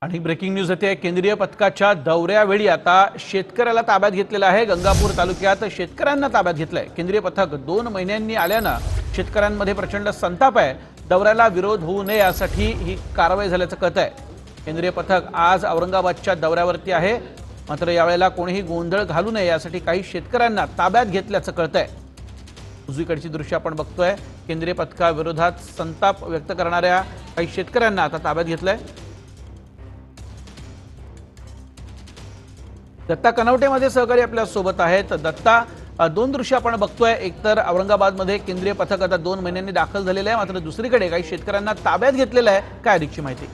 आणि breaking news येते। केंद्रीय पथकाच्या दौऱ्यावेळी आता शेतकऱ्याला ताब्यात घेतलेला आहे। गंगापूर तालुक्यात शेतकऱ्यांना ताब्यात घेतलंय। केंद्रीय पथक 2 महिन्यांनी आल्यानं शेतकऱ्यांमध्ये प्रचंड संताप आहे। दौऱ्याला विरोध होऊ नये यासाठी ही कारवाई झाल्याचं कळतंय। केंद्रीय पथक आज औरंगाबादच्या दौऱ्यावरती आहे, मात्र यावेळेला कोणीही गोंधळ घालू नये यासाठी काही शेतकऱ्यांना ताब्यात घेतल्याचं कळतंय। उजवीकडची दृश्य आपण बघतोय। केंद्रीय पथकाविरोधात संताप व्यक्त करणाऱ्या काही शेतकऱ्यांना आता ताब्यात घेतलंय। दत्ता कनवटेमध्ये सहकारी आपल्या सोबत आहेत। दत्ता, दोन दृश्य आपण बघतोय। एक तर औरंगाबादमध्ये केंद्रीय पथक आता 2 महिन्यांनी दाखल झालेलं आहे, मात्र दुसरीकडे काही शेतकऱ्यांना ताब्यात घेतलेलं आहे। काय अधिकची माहिती?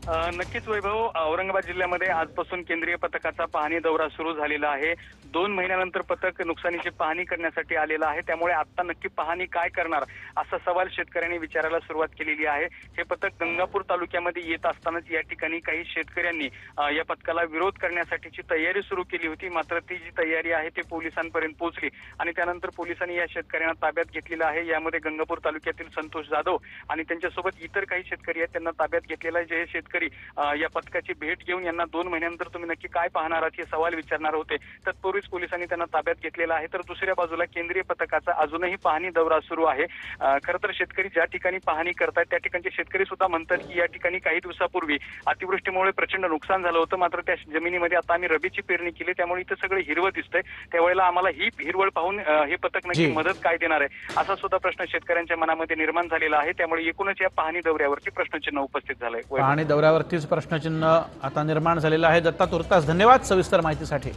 नक्कीच वैभव, औरंगाबाद जिल्ह्यामध्ये आजपासून केंद्रीय पथकाचा पाहणी दौरा सुरू झालेला आहे। 2 महिन्यानंतर पथक नुकसानीची पाहणी करण्यासाठी आलेलं आहे, त्यामुळे आता नक्की पाहणी काय करणार असा सवाल शेतकऱ्यांनी विचारायला सुरुवात केलेली आहे। हे पथक गंगापूर तालुक्यामध्ये येत असतानाच या ठिकाणी काही शेतकऱ्यांनी या पथकाला विरोध करण्यासाठीची तयारी सुरू केली होती, मात्र ती जी तयारी आहे ती पोलिसांपर्यंत पोहोचली आणि त्यानंतर पोलिसांनी या शेतकऱ्यांना ताब्यात घेतलेलं आहे। यामध्ये गंगापूर तालुक्यातील संतोष जाधव आणि त्यांच्यासोबत इतर काही शेतकरी आहेत, त्यांना ताब्यात घेतलेलं आहे। जे शेतकरी या पथकाची भेट घेऊन यांना 2 महिन्यानंतर तुम्ही नक्की काय पाहणार आहात हे सवाल विचारणार होते। तत्पूर्वीच पोलिसांनी त्यांना ताब्यात घेतलेला आहे। तर दुसऱ्या बाजूला केंद्रीय पथकाचा अजूनही पाहणी दौरा सुरू आहे। खरं तर शेतकरी ज्या ठिकाणी पाहणी करतात त्या ठिकाणचे शेतकरी सुद्धा म्हणतात की या ठिकाणी काही दिवसापूर्वी अतिवृष्टीमुळे प्रचंड नुकसान झालं होतं, मात्र त्या जमिनीमध्ये आता आम्ही रबीची पेरणी केली, त्यामुळे इथं सगळं हिरवं दिसतंय। त्यावेळेला आम्हाला ही हिरवळ पाहून हे पथक नक्की मदत काय देणार आहे असा सुद्धा प्रश्न शेतकऱ्यांच्या मनामध्ये निर्माण झालेला आहे। त्यामुळे एकूणच या पाहणी दौऱ्यावरती प्रश्नचिन्ह उपस्थित झालंय। पाहणी दौऱ्यावरतीच प्रश्नचिन्ह आता निर्माण झालेलं आहे। दत्ता, तुर्तास धन्यवाद सविस्तर माहितीसाठी।